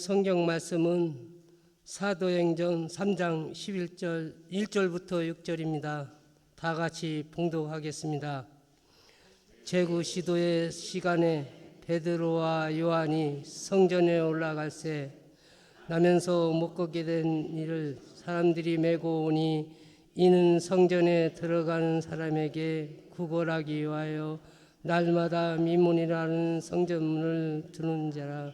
성경 말씀은 사도행전 3장 1절부터 6절입니다. 다 같이 봉독하겠습니다. 제구 시도의 시간에 베드로와 요한이 성전에 올라갈새 나면서 못 걷게 된 이를 사람들이 메고 오니 이는 성전에 들어가는 사람에게 구걸하기 위하여 날마다 미문이라는 성전문을 두는 자라.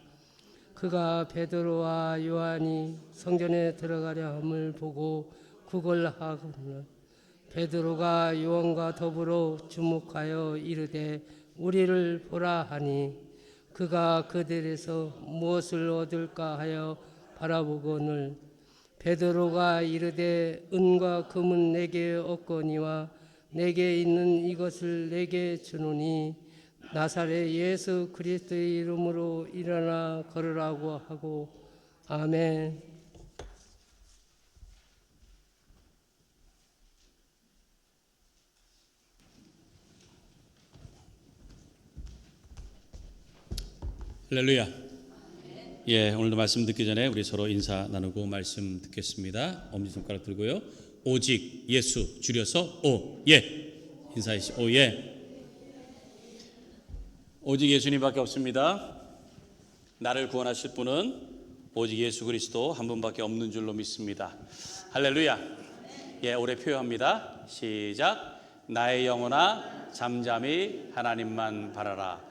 그가 베드로와 요한이 성전에 들어가려 함을 보고 구걸하거늘 베드로가 요한과 더불어 주목하여 이르되 우리를 보라 하니 그가 그들에서 무엇을 얻을까 하여 바라보거늘 베드로가 이르되 은과 금은 내게 없거니와 내게 있는 이것을 내게 주노니 나사렛 예수 그리스도의 이름으로 일어나 걸으라고 하고 아멘. 할렐루야. 예, 오늘도 말씀 듣기 전에 우리 서로 인사 나누고 말씀 듣겠습니다. 엄지손가락 들고요. 오직 예수 줄여서 오예 인사하시 오예. 오직 예수님밖에 없습니다. 나를 구원하실 분은 오직 예수 그리스도 한 분밖에 없는 줄로 믿습니다. 할렐루야. 예, 오래 표현합니다. 시작. 나의 영혼아 잠잠히 하나님만 바라라.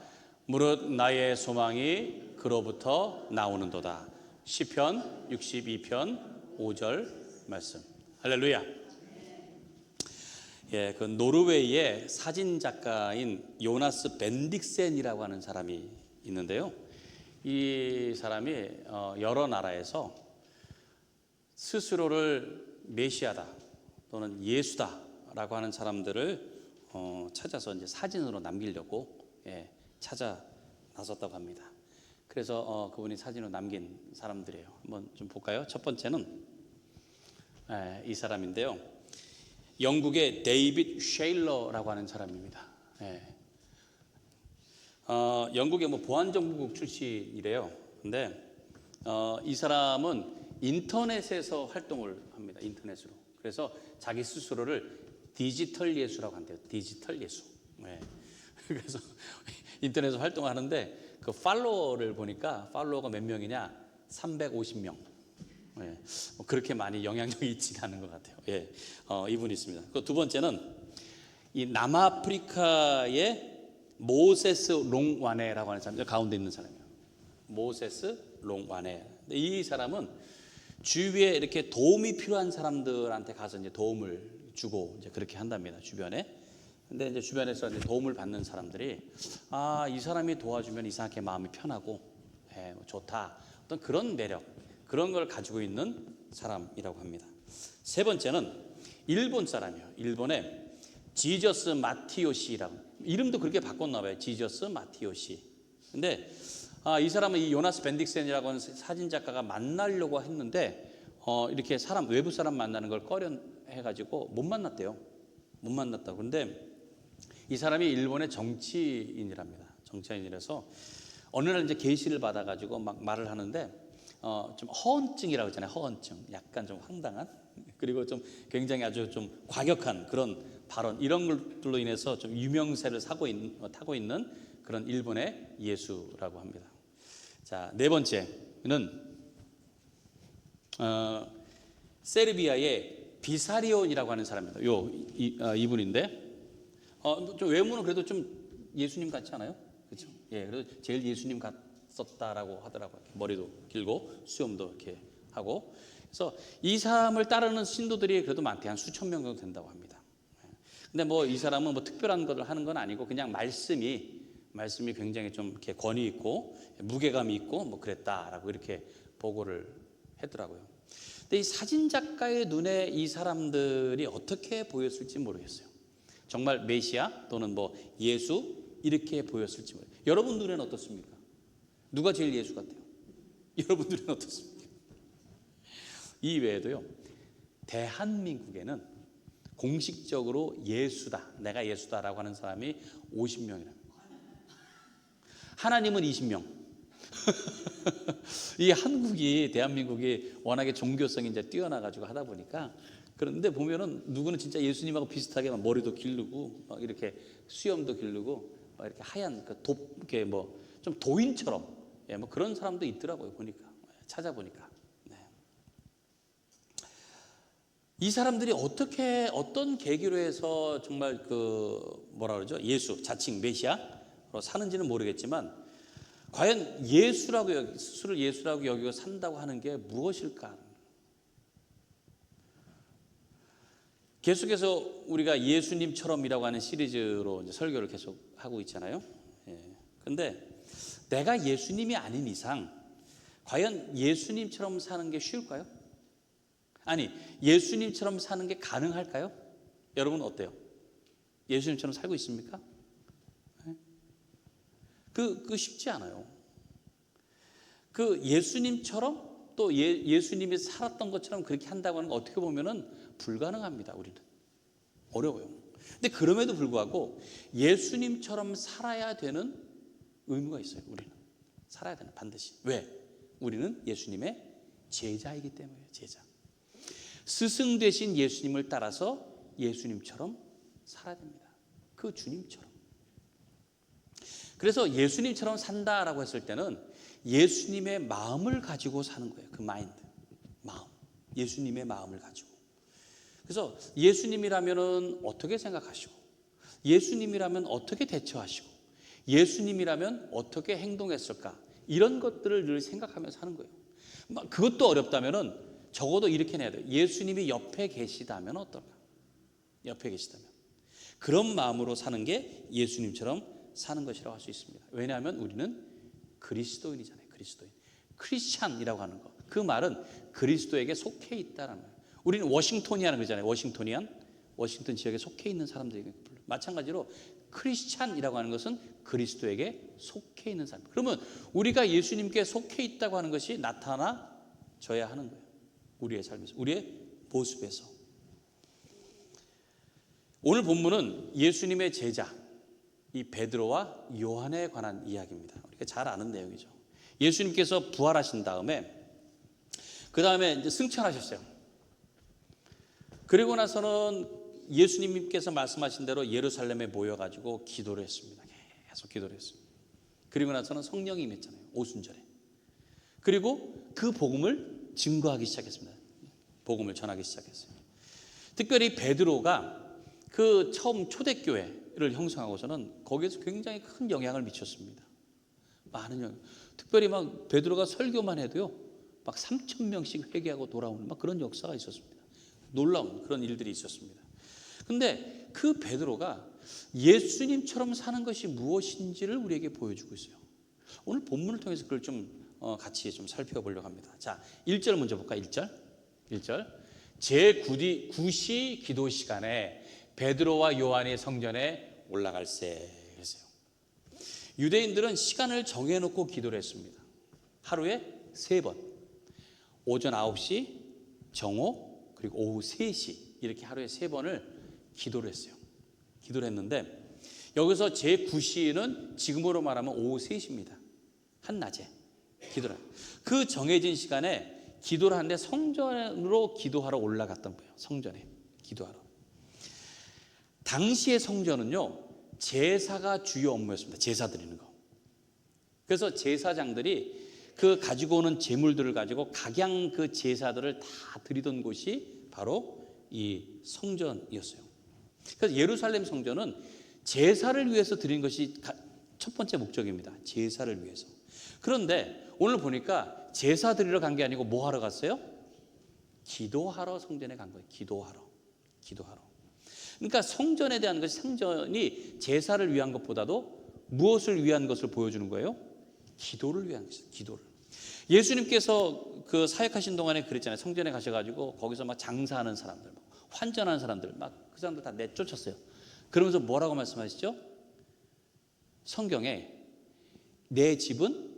무릇 나의 소망이 그로부터 나오는도다. 시편 62편 5절 말씀. 할렐루야. 예, 그 노르웨이의 사진 작가인 요나스 벤딕센이라고 하는 사람이 있는데요. 이 사람이 여러 나라에서 스스로를 메시아다 또는 예수다라고 하는 사람들을 찾아서 이제 사진으로 남기려고 찾아 나섰다고 합니다. 그래서 그분이 사진으로 남긴 사람들이에요. 한번 좀 볼까요? 첫 번째는 이 사람인데요. 영국의 데이빗 쉐일러라고 하는 사람입니다. 영국의 보안정보국 출신이래요. 근데 이 사람은 인터넷에서 활동을 합니다. 인터넷으로. 그래서 자기 스스로를 디지털 예수라고 한대요. 디지털 예수. 그래서 인터넷에서 활동하는데 그 팔로워를 보니까 팔로워가 몇 명이냐? 350명. 그렇게 많이 영향력이 있지는 않은 것 같아요. 이분이 있습니다. 그 두 번째는 이 남아프리카의 모세스 롱와네라고 하는 사람, 가운데 있는 사람이에요. 모세스 롱와네. 이 사람은 주위에 이렇게 도움이 필요한 사람들한테 가서 이제 도움을 주고 이제 그렇게 한답니다. 주변에. 근데 이제 주변에서 이제 도움을 받는 사람들이 이 사람이 도와주면 이상하게 마음이 편하고 좋다. 어떤 그런 매력, 그런 걸 가지고 있는 사람이라고 합니다. 세 번째는 일본 사람이에요. 일본의 지저스 마티요시라고. 이름도 그렇게 바꿨나 봐요. 지저스 마티요시. 근데 이 사람은 이 요나스 벤딕센이라고 하는 사진 작가가 만나려고 했는데 이렇게 외부 사람 만나는 걸 꺼려해가지고 못 만났대요. 못 만났다고. 근데 이 사람이 일본의 정치인이랍니다. 정치인이라서 어느 날 이제 계시를 받아가지고 막 말을 하는데 좀 허언증이라고 했잖아요. 허언증. 약간 좀 황당한, 그리고 좀 굉장히 아주 좀 과격한 그런 발언, 이런 것들로 인해서 좀 유명세를 타고 있는 그런 일본의 예수라고 합니다. 자, 네 번째는 세르비아의 비사리온이라고 하는 사람입니다. 이분인데 좀 외모는 그래도 좀 예수님 같지 않아요? 그렇죠? 예, 그래도 제일 예수님 같았다라고 하더라고요. 머리도 길고 수염도 이렇게 하고. 그래서 이 사람을 따르는 신도들이 그래도 많대. 한 수천 명 정도 된다고 합니다. 근데 이 사람은 특별한 것을 하는 건 아니고 그냥 말씀이 굉장히 좀 이렇게 권위 있고 무게감이 있고 그랬다라고 이렇게 보고를 했더라고요. 근데 이 사진 작가의 눈에 이 사람들이 어떻게 보였을지 모르겠어요. 정말 메시아 또는 예수 이렇게 보였을지 모르겠어요. 여러분 눈에는 어떻습니까? 누가 제일 예수 같아요? 여러분 눈에는 어떻습니까? 이 외에도요, 대한민국에는 공식적으로 예수다, 내가 예수다라고 하는 사람이 50명이랍니다. 하나님은 20명. 이 한국이 대한민국이 워낙에 종교성이 이제 뛰어나가지고 하다 보니까 그런데 보면은 누구는 진짜 예수님하고 비슷하게 막 머리도 기르고 막 이렇게 수염도 기르고 막 이렇게 하얀 이렇게 뭐 좀 도인처럼 뭐 그런 사람도 있더라고요. 보니까 찾아보니까. 네. 이 사람들이 어떤 계기로 해서 정말 뭐라 그러죠? 예수 자칭 메시아로 사는지는 모르겠지만 과연 스스로를 예수라고 여기고 산다고 하는 게 무엇일까? 계속해서 우리가 예수님처럼이라고 하는 시리즈로 이제 설교를 계속 하고 있잖아요. 그런데 내가 예수님이 아닌 이상 과연 예수님처럼 사는 게 쉬울까요? 아니, 예수님처럼 사는 게 가능할까요? 여러분 어때요? 예수님처럼 살고 있습니까? 그 쉽지 않아요. 예수님처럼 또 예수님이 살았던 것처럼 그렇게 한다고 하는 거 어떻게 보면은 불가능합니다. 우리는 어려워요. 근데 그럼에도 불구하고 예수님처럼 살아야 되는 의무가 있어요. 우리는 살아야 되는 반드시. 왜? 우리는 예수님의 제자이기 때문이에요. 제자. 스승 되신 예수님을 따라서 예수님처럼 살아야 됩니다. 그 주님처럼. 그래서 예수님처럼 산다라고 했을 때는 예수님의 마음을 가지고 사는 거예요. 그 마인드, 마음, 예수님의 마음을 가지고. 그래서 예수님이라면 어떻게 생각하시고, 예수님이라면 어떻게 대처하시고, 예수님이라면 어떻게 행동했을까, 이런 것들을 늘 생각하면서 사는 거예요. 그것도 어렵다면은 적어도 이렇게 해야 돼요. 예수님이 옆에 계시다면 어떨까? 옆에 계시다면 그런 마음으로 사는 게 예수님처럼 사는 것이라고 할 수 있습니다. 왜냐하면 우리는 그리스도인이잖아요. 그리스도인. 크리스찬이라고 하는 거. 그 말은 그리스도에게 속해 있다라는 거예요. 우리는 워싱토니안 그러잖아요. 워싱턴 지역에 속해 있는 사람들에게 불러요. 마찬가지로 크리스찬이라고 하는 것은 그리스도에게 속해 있는 사람. 그러면 우리가 예수님께 속해 있다고 하는 것이 나타나져야 하는 거예요. 우리의 삶에서, 우리의 모습에서. 오늘 본문은 예수님의 제자 이 베드로와 요한에 관한 이야기입니다. 우리가 잘 아는 내용이죠. 예수님께서 부활하신 다음에 그 다음에 이제 승천하셨어요. 그리고 나서는 예수님께서 말씀하신 대로 예루살렘에 모여가지고 기도를 했습니다. 계속 기도를 했습니다. 그리고 나서는 성령이 임했잖아요. 오순절에. 그리고 그 복음을 증거하기 시작했습니다. 복음을 전하기 시작했어요. 특별히 베드로가 그 처음 초대교회를 형성하고서는 거기에서 굉장히 큰 영향을 미쳤습니다. 많은 영향. 특별히 막 베드로가 설교만 해도요, 막 3,000명씩 회개하고 돌아오는 막 그런 역사가 있었습니다. 놀라운 그런 일들이 있었습니다. 근데 그 베드로가 예수님처럼 사는 것이 무엇인지를 우리에게 보여주고 있어요. 오늘 본문을 통해서 그걸 좀 같이 좀 살펴보려고 합니다. 자, 1절 먼저 볼까요? 1절. 제9시 기도 시간에 베드로와 요한이 성전에 올라갈세 그랬어요. 유대인들은 시간을 정해놓고 기도를 했습니다. 하루에 3번. 오전 9시, 정오, 그리고 오후 3시 이렇게 하루에 3번을 기도를 했어요. 기도를 했는데 여기서 제9시는 지금으로 말하면 오후 3시입니다. 한낮에 기도를. 그 정해진 시간에 기도를 하는데 성전으로 기도하러 올라갔던 거예요. 성전에 기도하러. 당시의 성전은요, 제사가 주요 업무였습니다. 제사 드리는 거. 그래서 제사장들이 그 가지고 오는 제물들을 가지고 각양 그 제사들을 다 드리던 곳이 바로 이 성전이었어요. 그래서 예루살렘 성전은 제사를 위해서 드린 것이 첫 번째 목적입니다. 제사를 위해서. 그런데 오늘 보니까 제사 드리러 간 게 아니고 뭐 하러 갔어요? 기도하러 성전에 간 거예요. 기도하러. 그러니까 성전에 대한 것이, 성전이 제사를 위한 것보다도 무엇을 위한 것을 보여주는 거예요? 기도를 위한 것이에요. 기도를. 예수님께서 그 사역하신 동안에 그랬잖아요. 성전에 가셔가지고 거기서 막 장사하는 사람들, 환전하는 사람들, 막 그 사람들 다 내쫓았어요. 그러면서 뭐라고 말씀하시죠? 성경에 내 집은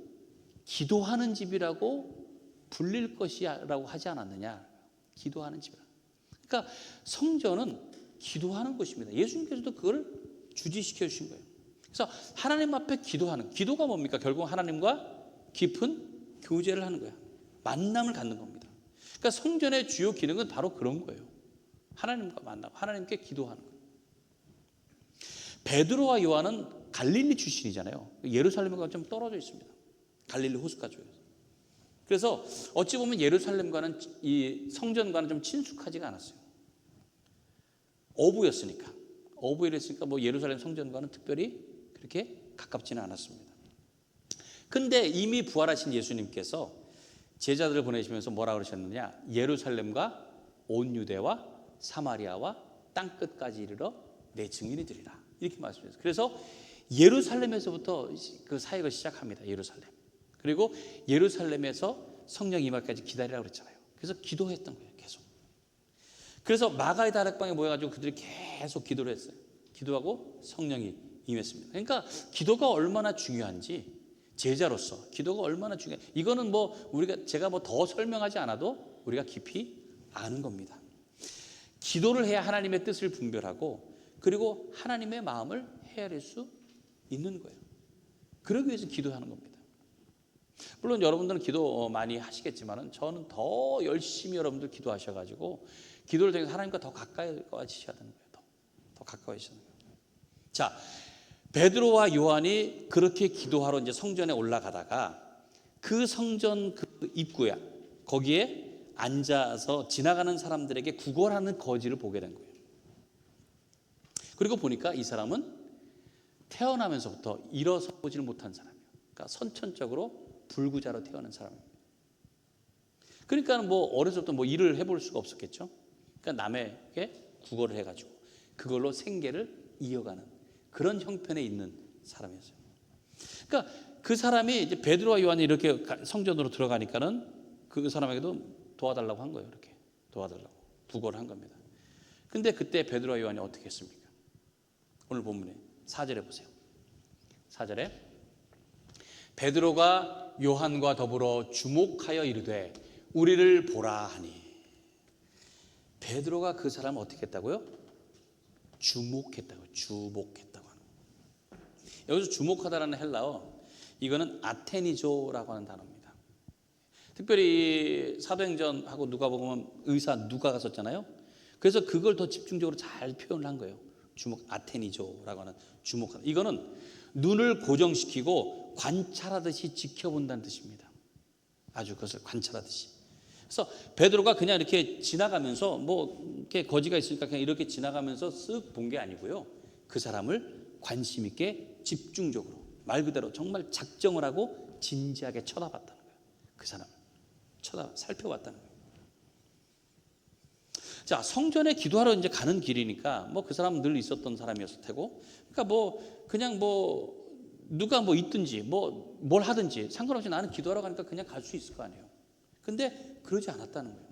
기도하는 집이라고 불릴 것이라고 하지 않았느냐? 기도하는 집이라. 그러니까 성전은 기도하는 곳입니다. 예수님께서도 그걸 주지시켜 주신 거예요. 그래서 하나님 앞에 기도하는, 기도가 뭡니까? 결국 하나님과 깊은 교제를 하는 거야. 만남을 갖는 겁니다. 그러니까 성전의 주요 기능은 바로 그런 거예요. 하나님과 만나고 하나님께 기도하는 거예요. 베드로와 요한은 갈릴리 출신이잖아요. 예루살렘과 좀 떨어져 있습니다. 갈릴리 호숫가 쪽에서. 그래서 어찌 보면 예루살렘과는 이 성전과는 좀 친숙하지가 않았어요. 어부였으니까. 어부였으니까 뭐 예루살렘 성전과는 특별히 그렇게 가깝지는 않았습니다. 근데 이미 부활하신 예수님께서 제자들을 보내시면서 뭐라 그러셨느냐? 예루살렘과 온 유대와 사마리아와 땅끝까지 이르러 내 증인이 되리라. 이렇게 말씀하셨어요. 그래서 예루살렘에서부터 그 사역을 시작합니다. 예루살렘. 그리고 예루살렘에서 성령 임하기까지 기다리라고 그랬잖아요. 그래서 기도했던 거예요. 계속. 그래서 마가의 다락방에 모여가지고 그들이 계속 기도를 했어요. 기도하고 성령이 임했습니다. 그러니까 기도가 얼마나 중요한지, 제자로서 기도가 얼마나 중요한지, 이거는 뭐 제가 뭐 더 설명하지 않아도 우리가 깊이 아는 겁니다. 기도를 해야 하나님의 뜻을 분별하고 그리고 하나님의 마음을 헤아릴 수 있는 거예요. 그러기 위해서 기도하는 겁니다. 물론 여러분들은 기도 많이 하시겠지만 저는 더 열심히 여러분들 기도하셔가지고 기도를 통해서 하나님과 더 가까워지셔야 되는 거예요. 더 가까워지셔야 되는 거예요. 자, 베드로와 요한이 그렇게 기도하러 이제 성전에 올라가다가 그 성전 그 입구야 거기에 앉아서 지나가는 사람들에게 구걸하는 거지를 보게 된 거예요. 그리고 보니까 이 사람은 태어나면서부터 일어서지를 못한 사람이에요. 그러니까 선천적으로 불구자로 태어난 사람입니다. 그러니까 뭐 어려서부터 뭐 일을 해볼 수가 없었겠죠. 그러니까 남에게 구걸을 해가지고 그걸로 생계를 이어가는 그런 형편에 있는 사람이었어요. 그러니까 그 사람이 이제 베드로와 요한이 이렇게 성전으로 들어가니까는 그 사람에게도 도와달라고 한 거예요. 이렇게 도와달라고 구걸을 한 겁니다. 근데 그때 베드로와 요한이 어떻게 했습니까? 오늘 본문에 4절에 보세요. 4절에 베드로가 요한과 더불어 주목하여 이르되 우리를 보라 하니. 베드로가 그 사람을 어떻게 했다고요? 주목했다고. 주목했다고 하는 거예요. 여기서 주목하다라는 헬라어, 이거는 아테니조라고 하는 단어입니다. 특별히 사도행전하고 누가복음은 의사 누가가 썼잖아요. 그래서 그걸 더 집중적으로 잘 표현을 한 거예요. 주목, 아테니조라고 하는 주목하다. 이거는 눈을 고정시키고 관찰하듯이 지켜본다는 뜻입니다. 아주 그것을 관찰하듯이. 그래서 베드로가 그냥 이렇게 지나가면서 뭐 이렇게 거지가 있으니까 그냥 이렇게 지나가면서 쓱 본 게 아니고요. 그 사람을 관심 있게 집중적으로 말 그대로 정말 작정을 하고 진지하게 쳐다봤다는 거예요. 그 사람을 살펴봤다는 거예요. 자, 성전에 기도하러 이제 가는 길이니까 뭐 그 사람은 늘 있었던 사람이었을 테고, 그러니까 뭐 그냥 뭐 누가 뭐 있든지 뭐 뭘 하든지 상관없이 나는 기도하러 가니까 그냥 갈 수 있을 거 아니에요. 근데 그러지 않았다는 거예요.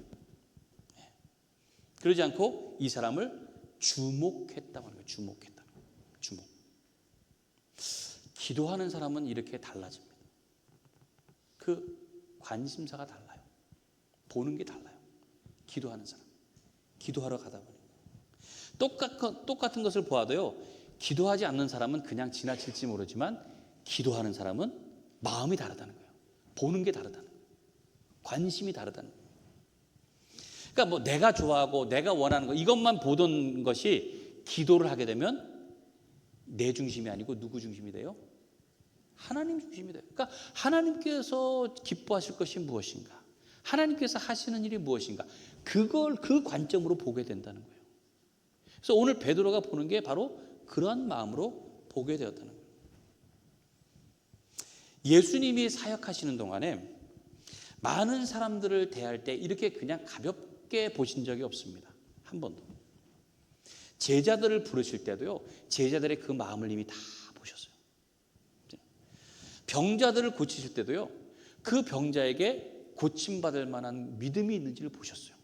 그러지 않고 이 사람을 주목했다고 하는 거예요. 주목했다는 거예요. 주목. 기도하는 사람은 이렇게 달라집니다. 그 관심사가 달라요. 보는 게 달라요. 기도하는 사람. 기도하러 가다 보니까 똑같은 것을 보아도요, 기도하지 않는 사람은 그냥 지나칠지 모르지만 기도하는 사람은 마음이 다르다는 거예요. 보는 게 다르다는 거예요. 관심이 다르다는 거예요. 그러니까 뭐 내가 좋아하고 내가 원하는 거 이것만 보던 것이 기도를 하게 되면 내 중심이 아니고 누구 중심이 돼요? 하나님 중심이 돼요. 그러니까 하나님께서 기뻐하실 것이 무엇인가? 하나님께서 하시는 일이 무엇인가? 그걸 그 관점으로 보게 된다는 거예요. 그래서 오늘 베드로가 보는 게 바로 그러한 마음으로 보게 되었다는 거예요. 예수님이 사역하시는 동안에 많은 사람들을 대할 때 이렇게 그냥 가볍게 보신 적이 없습니다. 한 번도. 제자들을 부르실 때도요, 제자들의 그 마음을 이미 다 보셨어요. 병자들을 고치실 때도요, 그 병자에게 고침받을 만한 믿음이 있는지를 보셨어요.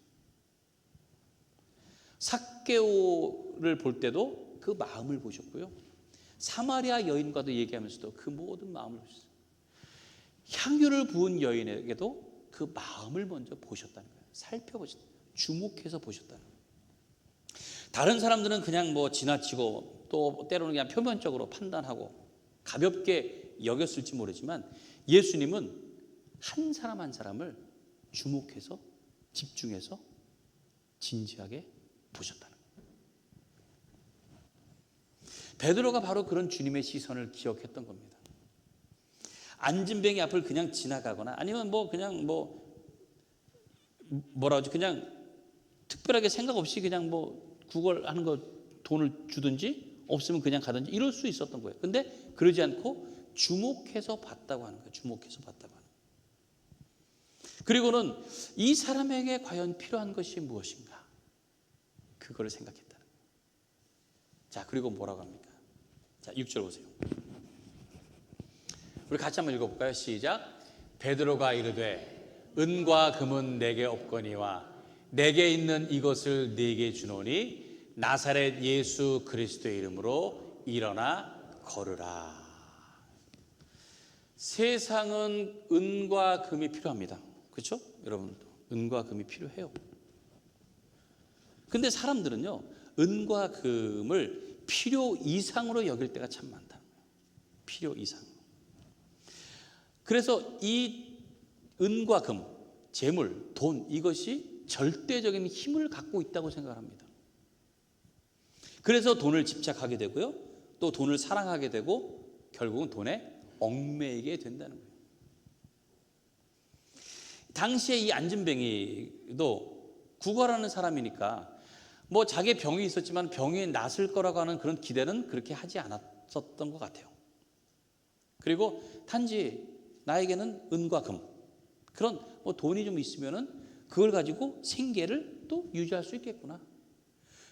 삭개오를 볼 때도 그 마음을 보셨고요. 사마리아 여인과도 얘기하면서도 그 모든 마음을 보셨어요. 향유를 부은 여인에게도 그 마음을 먼저 보셨다는 거예요. 살펴보셨다. 주목해서 보셨다는 거예요. 다른 사람들은 그냥 뭐 지나치고 또 때로는 그냥 표면적으로 판단하고 가볍게 여겼을지 모르지만 예수님은 한 사람 한 사람을 주목해서 집중해서 진지하게 보셨다는 거예요. 베드로가 바로 그런 주님의 시선을 기억했던 겁니다. 안진뱅이 앞을 그냥 지나가거나 아니면 그냥 뭐라 하지, 그냥 특별하게 생각 없이 그냥 구걸하는 거 돈을 주든지 없으면 그냥 가든지 이럴 수 있었던 거예요. 근데 그러지 않고 주목해서 봤다고 하는 거예요. 주목해서 봤다고 하는 거예요. 그리고는 이 사람에게 과연 필요한 것이 무엇인가? 그거를 생각했다는 거예요. 자, 그리고 뭐라고 합니까? 자, 6절 보세요. 우리 같이 한번 읽어볼까요? 시작. 베드로가 이르되 은과 금은 내게 없거니와 내게 있는 이것을 네게 주노니 나사렛 예수 그리스도의 이름으로 일어나 걸으라. 세상은 은과 금이 필요합니다. 그렇죠? 여러분, 은과 금이 필요해요. 근데 사람들은요, 은과 금을 필요 이상으로 여길 때가 참 많다. 필요 이상. 그래서 이 은과 금, 재물, 돈, 이것이 절대적인 힘을 갖고 있다고 생각합니다. 그래서 돈을 집착하게 되고요, 또 돈을 사랑하게 되고 결국은 돈에 얽매이게 된다는 거예요. 당시에 이 안진뱅이도 구걸하는 사람이니까 자기의 병이 있었지만 병이 낫을 거라고 하는 그런 기대는 그렇게 하지 않았었던 것 같아요. 그리고 단지 나에게는 은과 금, 그런 돈이 좀 있으면은 그걸 가지고 생계를 또 유지할 수 있겠구나.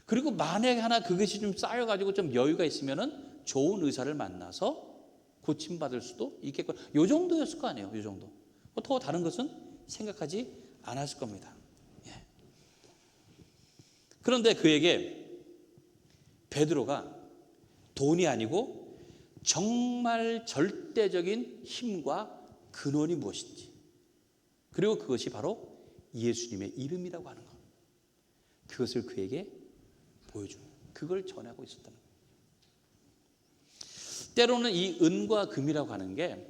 그리고 만약에 하나 그것이 좀 쌓여가지고 좀 여유가 있으면은 좋은 의사를 만나서 고침받을 수도 있겠구나. 요 정도였을 거 아니에요. 요 정도. 더 다른 것은 생각하지 않았을 겁니다. 예. 그런데 그에게 베드로가 돈이 아니고 정말 절대적인 힘과 근원이 무엇인지, 그리고 그것이 바로 예수님의 이름이라고 하는 것, 그것을 그에게 보여주는, 그걸 전하고 있었다는 거예요. 때로는 이 은과 금이라고 하는 게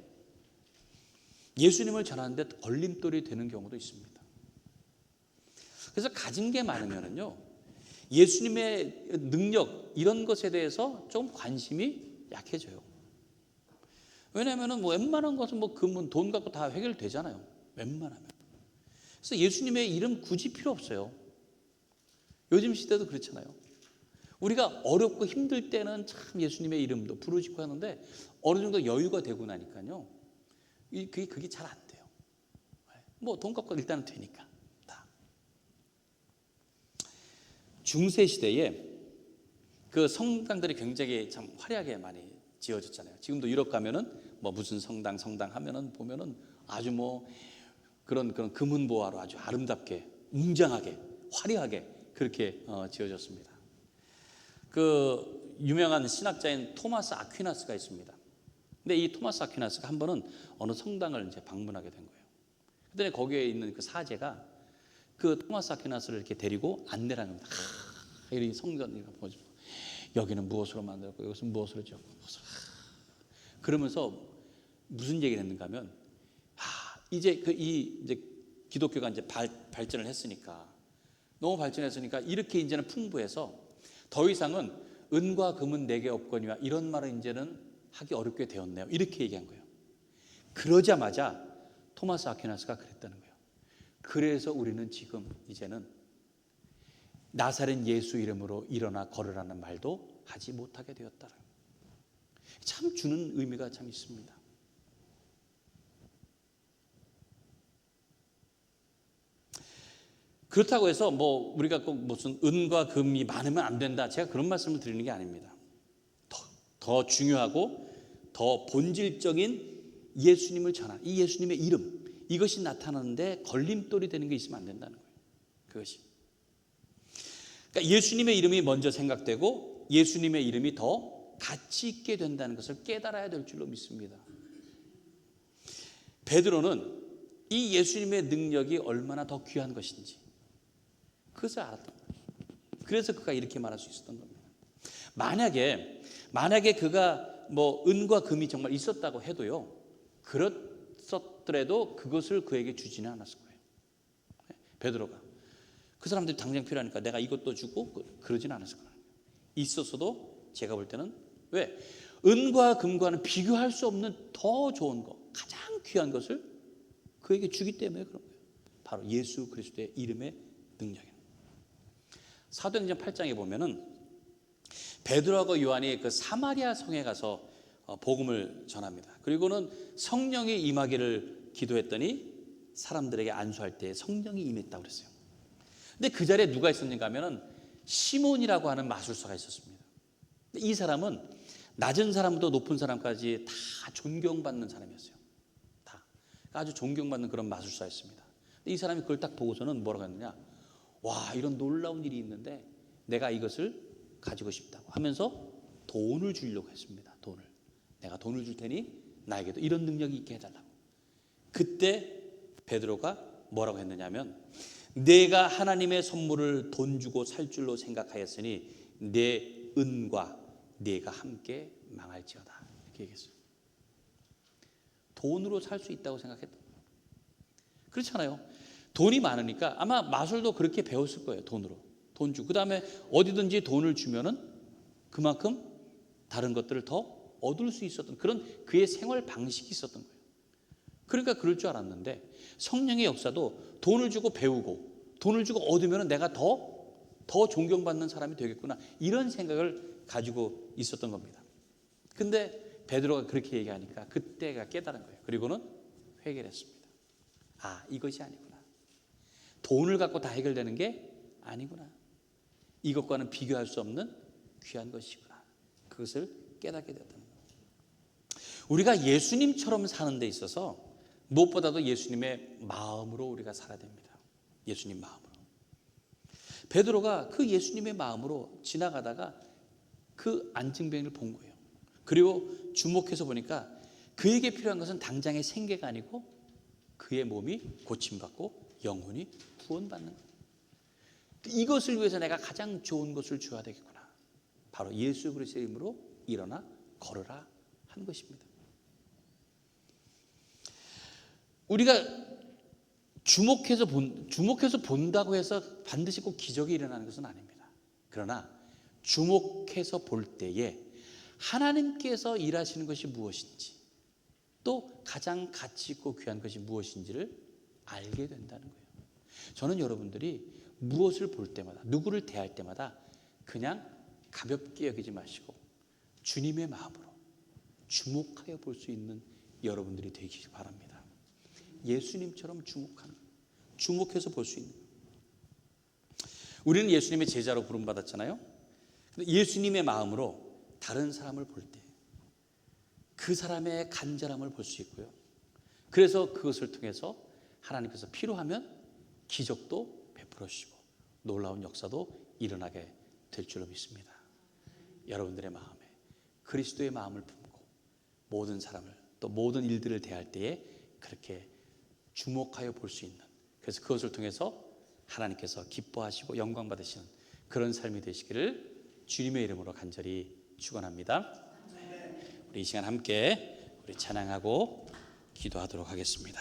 예수님을 전하는데 걸림돌이 되는 경우도 있습니다. 그래서 가진 게 많으면요, 예수님의 능력 이런 것에 대해서 좀 관심이 약해져요. 왜냐하면 웬만한 것은 금은 돈 갖고 다 해결되잖아요. 웬만하면. 그래서 예수님의 이름 굳이 필요 없어요. 요즘 시대도 그렇잖아요. 우리가 어렵고 힘들 때는 참 예수님의 이름도 부르짖고 하는데 어느 정도 여유가 되고 나니까요, 그게 잘 안 돼요. 돈 갖고 일단은 되니까 다. 중세 시대에 그 성당들이 굉장히 참 화려하게 많이 지어졌잖아요. 지금도 유럽 가면은 무슨 성당 하면은 보면은 아주 그런 금은보화로 아주 아름답게 웅장하게 화려하게 그렇게 지어졌습니다. 그 유명한 신학자인 토마스 아퀴나스가 있습니다. 근데 이 토마스 아퀴나스가 한 번은 어느 성당을 이제 방문하게 된 거예요. 그때 거기에 있는 그 사제가 그 토마스 아퀴나스를 이렇게 데리고 안내를 하는 겁니다. 이 성전 이거 보죠. 여기는 무엇으로 만들었고 이것은 무엇으로 지었고 그러면서 무슨 얘기를 했는가 하면, 이제 이제 기독교가 이제 발전을 했으니까, 너무 발전했으니까 이렇게 이제는 풍부해서 더 이상은 은과 금은 내게 없거니와 이런 말을 이제는 하기 어렵게 되었네요. 이렇게 얘기한 거예요. 그러자마자 토마스 아퀴나스가 그랬다는 거예요. 그래서 우리는 지금 이제는 나사렛 예수 이름으로 일어나 걸으라는 말도 하지 못하게 되었다는, 참 주는 의미가 참 있습니다. 그렇다고 해서 우리가 꼭 무슨 은과 금이 많으면 안 된다, 제가 그런 말씀을 드리는 게 아닙니다. 더 중요하고 더 본질적인 예수님을 전하는 이 예수님의 이름, 이것이 나타나는데 걸림돌이 되는 게 있으면 안 된다는 거예요. 그것이. 그러니까 예수님의 이름이 먼저 생각되고 예수님의 이름이 더 가치 있게 된다는 것을 깨달아야 될 줄로 믿습니다. 베드로는 이 예수님의 능력이 얼마나 더 귀한 것인지 그것을 알았던 거예요. 그래서 그가 이렇게 말할 수 있었던 겁니다. 만약에 그가 은과 금이 정말 있었다고 해도요, 있었더라도 그것을 그에게 주지는 않았을 거예요. 베드로가 그 사람들이 당장 필요하니까 내가 이것도 주고 그러진 않았을 거예요. 있었어도 제가 볼 때는 왜? 은과 금과는 비교할 수 없는 더 좋은 것, 가장 귀한 것을 그에게 주기 때문에 그런 거예요. 바로 예수 그리스도의 이름의 능력이에요. 사도행전 8장에 보면은 베드로하고 요한이 그 사마리아 성에 가서 복음을 전합니다. 그리고는 성령이 임하기를 기도했더니 사람들에게 안수할 때 성령이 임했다고 그랬어요. 근데 그 자리에 누가 있었는가 하면은 시몬이라고 하는 마술사가 있었습니다. 이 사람은 낮은 사람부터 높은 사람까지 다 존경받는 사람이었어요. 다 아주 존경받는 그런 마술사였습니다. 이 사람이 그걸 딱 보고서는 뭐라고 했느냐, 와, 이런 놀라운 일이 있는데 내가 이것을 가지고 싶다고 하면서 돈을 주려고 했습니다. 돈을. 내가 돈을 줄 테니 나에게도 이런 능력이 있게 해달라고. 그때 베드로가 뭐라고 했느냐면, 내가 하나님의 선물을 돈 주고 살 줄로 생각하였으니 내 은과 내가 함께 망할지어다, 이렇게 얘기했어요. 돈으로 살 수 있다고 생각했던 거예요. 그렇잖아요. 돈이 많으니까 아마 마술도 그렇게 배웠을 거예요. 돈으로. 돈 주고 그 다음에 어디든지 돈을 주면은 그만큼 다른 것들을 더 얻을 수 있었던 그런 그의 생활 방식이 있었던 거예요. 그러니까 그럴 줄 알았는데 성령의 역사도 돈을 주고 배우고 돈을 주고 얻으면 내가 더 존경받는 사람이 되겠구나, 이런 생각을 가지고 있었던 겁니다. 근데 베드로가 그렇게 얘기하니까 그때가 깨달은 거예요. 그리고는 회개를 했습니다. 아, 이것이 아니구나. 돈을 갖고 다 해결되는 게 아니구나. 이것과는 비교할 수 없는 귀한 것이구나. 그것을 깨닫게 되었다는 거예요. 우리가 예수님처럼 사는 데 있어서 무엇보다도 예수님의 마음으로 우리가 살아야 됩니다. 예수님 마음으로. 베드로가 그 예수님의 마음으로 지나가다가 그 안증뱅이를 본 거예요. 그리고 주목해서 보니까 그에게 필요한 것은 당장의 생계가 아니고 그의 몸이 고침받고 영혼이 구원받는 거예요. 이것을 위해서 내가 가장 좋은 것을 줘야 되겠구나. 바로 예수 그리스도의 이름으로 일어나 걸으라 한 것입니다. 우리가 주목해서 본다고 해서 반드시 꼭 기적이 일어나는 것은 아닙니다. 그러나 주목해서 볼 때에 하나님께서 일하시는 것이 무엇인지, 또 가장 가치 있고 귀한 것이 무엇인지를 알게 된다는 거예요. 저는 여러분들이 무엇을 볼 때마다, 누구를 대할 때마다 그냥 가볍게 여기지 마시고 주님의 마음으로 주목하여 볼 수 있는 여러분들이 되시기 바랍니다. 예수님처럼 주목해서 볼 수 있는. 우리는 예수님의 제자로 부름받았잖아요. 근데 예수님의 마음으로 다른 사람을 볼 때 그 사람의 간절함을 볼 수 있고요. 그래서 그것을 통해서 하나님께서 필요하면 기적도 베풀어 주시고 놀라운 역사도 일어나게 될 줄로 믿습니다. 여러분들의 마음에 그리스도의 마음을 품고 모든 사람을, 또 모든 일들을 대할 때에 그렇게 주목하여 볼 수 있는, 그래서 그것을 통해서 하나님께서 기뻐하시고 영광 받으시는 그런 삶이 되시기를 주님의 이름으로 간절히 축원합니다. 우리 이 시간 함께 우리 찬양하고 기도하도록 하겠습니다.